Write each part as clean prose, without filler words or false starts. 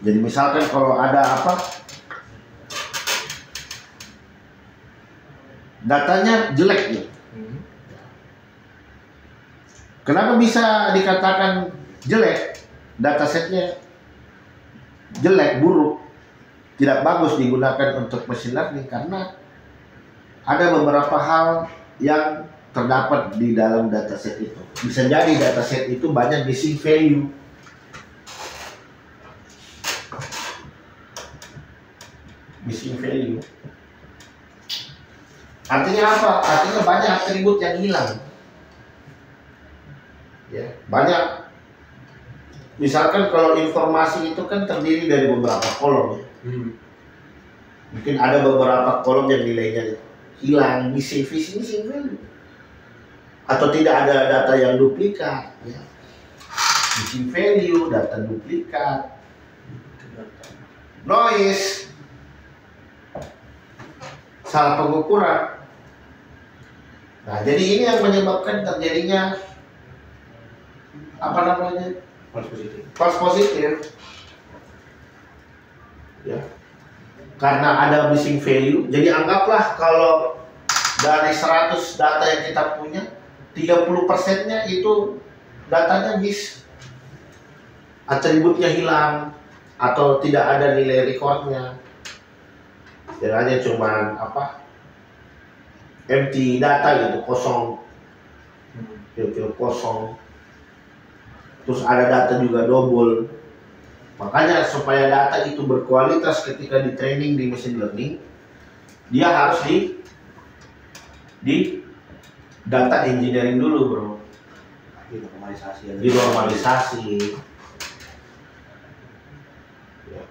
Jadi misalkan kalau ada apa, datanya jelek gitu. Kenapa bisa dikatakan jelek? Datasetnya jelek, buruk, tidak bagus digunakan untuk machine learning karena ada beberapa hal yang terdapat di dalam dataset itu. Bisa jadi dataset itu banyak missing value. Missing value. Artinya apa? Artinya banyak atribut yang hilang. Ya, banyak. Misalkan kalau informasi itu kan terdiri dari beberapa kolom. Mungkin ada beberapa kolom yang nilainya hilang, missing value. Atau tidak ada data yang duplikat. Ya. Missing value, data duplikat, noise, salah pengukuran. Nah, jadi ini yang menyebabkan terjadinya apa namanya? False positive. Ya. Karena ada missing value. Jadi anggaplah kalau dari 100 data yang kita punya, 30%-nya itu datanya miss. Atributnya hilang atau tidak ada nilai recordnya. Istilahnya cuman apa? Empty data gitu, kosong. Kosong. Terus ada data juga double. Makanya supaya data itu berkualitas ketika di training di machine learning, dia harus di data engineering dulu, bro. Dinormalisasi. Ya.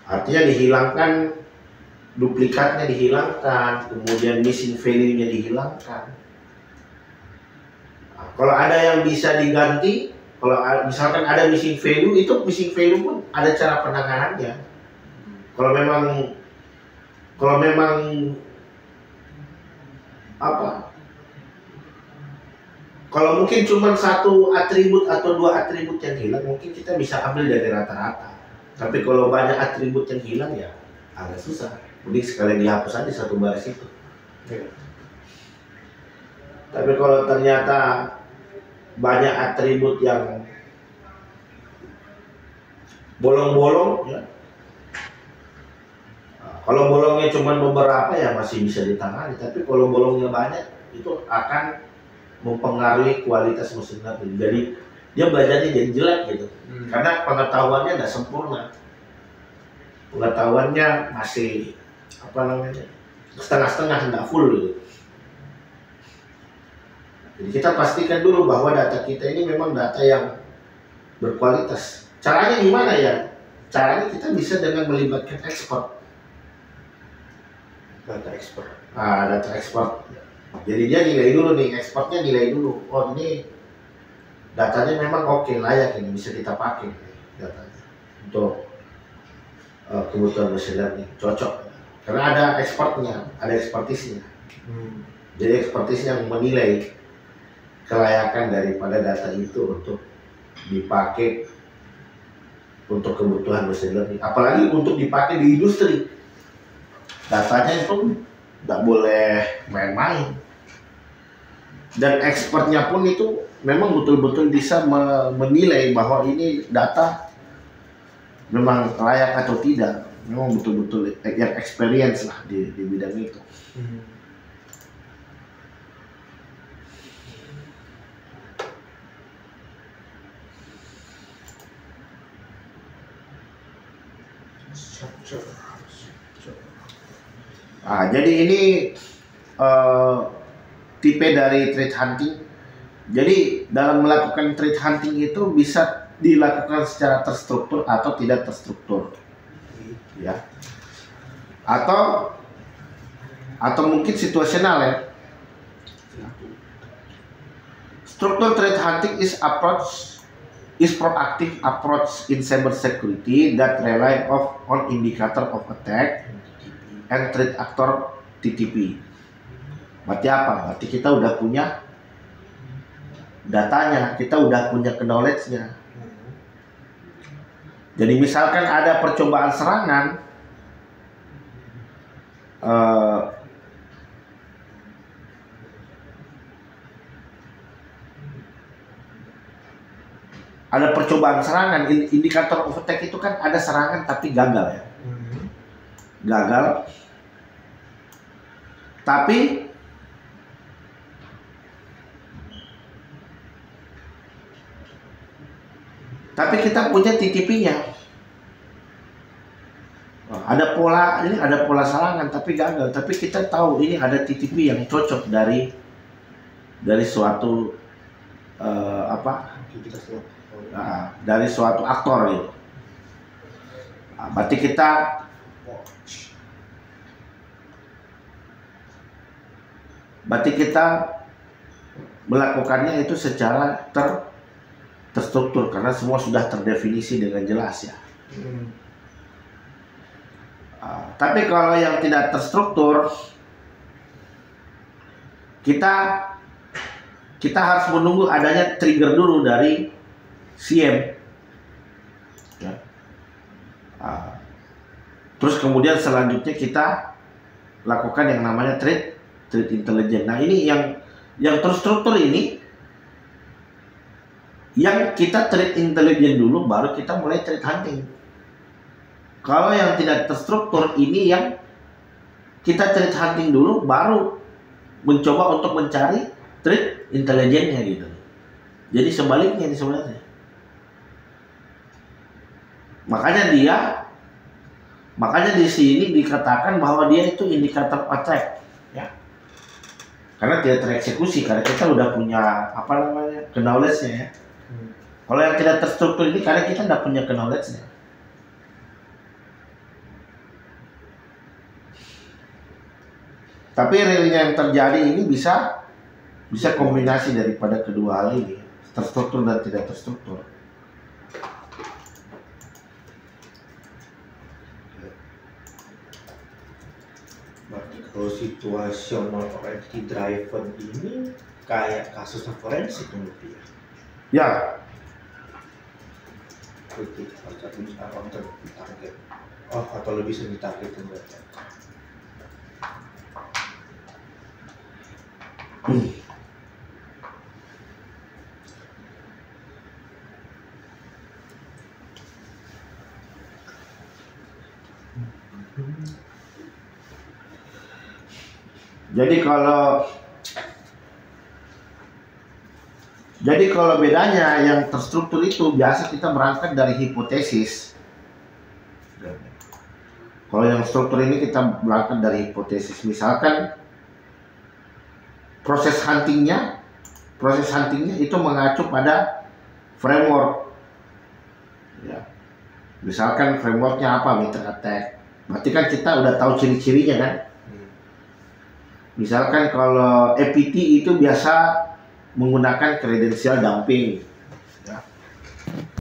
Artinya dihilangkan, duplikatnya dihilangkan, kemudian missing value-nya dihilangkan. Nah, kalau ada yang bisa diganti, kalau misalkan ada missing value, itu missing value pun ada cara penanganannya. Kalau memang apa? Kalau mungkin cuma satu atribut atau dua atribut yang hilang, mungkin kita bisa ambil dari rata-rata. Tapi kalau banyak atribut yang hilang ya agak susah. Mending sekalian dihapus aja satu baris itu. Tapi kalau ternyata banyak atribut yang bolong-bolong ya. Nah, kalau bolongnya cuma beberapa ya masih bisa ditangani, tapi kalau bolongnya banyak itu akan mempengaruhi kualitas mesin learning. Jadi dia belajarnya jadi jelek gitu. Karena pengetahuannya nggak sempurna. Pengetahuannya masih apa namanya? Setengah-setengah, nggak full gitu. Jadi kita pastikan dulu bahwa data kita ini memang data yang berkualitas. Caranya gimana ya? Caranya kita bisa dengan melibatkan expert. Data expert. Nah, data expert. Jadi dia nilai dulu nih, expertnya nilai dulu. Oh ini datanya memang oke, layak ini bisa kita pakai datanya untuk kebutuhan machine learning, cocok. Karena ada expertnya, ada expertisnya. Jadi expertisnya yang menilai kelayakan daripada data itu untuk dipakai untuk kebutuhan machine learning, apalagi untuk dipakai di industri. Datanya itu nggak boleh main-main, dan expertnya pun itu memang betul-betul bisa menilai bahwa ini data memang layak atau tidak, memang betul-betul yang experience lah di bidang itu. Nah, jadi ini tipe dari threat hunting. Jadi dalam melakukan threat hunting itu bisa dilakukan secara terstruktur atau tidak terstruktur, ya. Atau mungkin situasional ya. Structural threat hunting is proactive approach in cyber security that rely on indicator of attack and threat actor TTP. Berarti apa? Berarti kita udah punya datanya, kita udah punya knowledge-nya. Jadi misalkan ada percobaan serangan, ada percobaan serangan, indikator of attack itu kan ada serangan tapi gagal ya. Gagal. Tapi kita punya TTP-nya. Ada pola, ini ada pola serangan tapi gagal. Tapi kita tahu ini ada TTP yang cocok dari suatu dari suatu aktor gitu. Berarti kita melakukannya itu secara terstruktur karena semua sudah terdefinisi dengan jelas ya. Tapi kalau yang tidak terstruktur, kita harus menunggu adanya trigger dulu dari CM. Ya. Terus kemudian selanjutnya kita lakukan yang namanya trade intelligence. Nah ini yang terstruktur ini, yang kita trade intelligence dulu, baru kita mulai trade hunting. Kalau yang tidak terstruktur ini yang kita trade hunting dulu, baru mencoba untuk mencari trade intelligence-nya gitu. Jadi sebaliknya ini sebenarnya. Makanya di sini dikatakan bahwa dia itu indikator attack, ya. Karena tidak tereksekusi, karena kita udah punya knowledge-nya ya. Kalau yang tidak terstruktur ini karena kita tidak punya knowledge-nya. Tapi realnya yang terjadi ini bisa kombinasi daripada kedua hal ini, terstruktur dan tidak terstruktur. Berarti kalau situational oriented driven ini kayak kasusnya forensik menurut dia. Ya. Target. Oh, atau lebih sering target berarti. Jadi kalau bedanya yang terstruktur itu biasa kita berangkat dari hipotesis. Kalau yang struktur ini kita berangkat dari hipotesis. Misalkan proses huntingnya itu mengacu pada framework. Ya. Misalkan frameworknya apa, meter attack. Berarti kan kita udah tahu ciri-cirinya kan. Misalkan kalau APT itu biasa menggunakan kredensial dumping.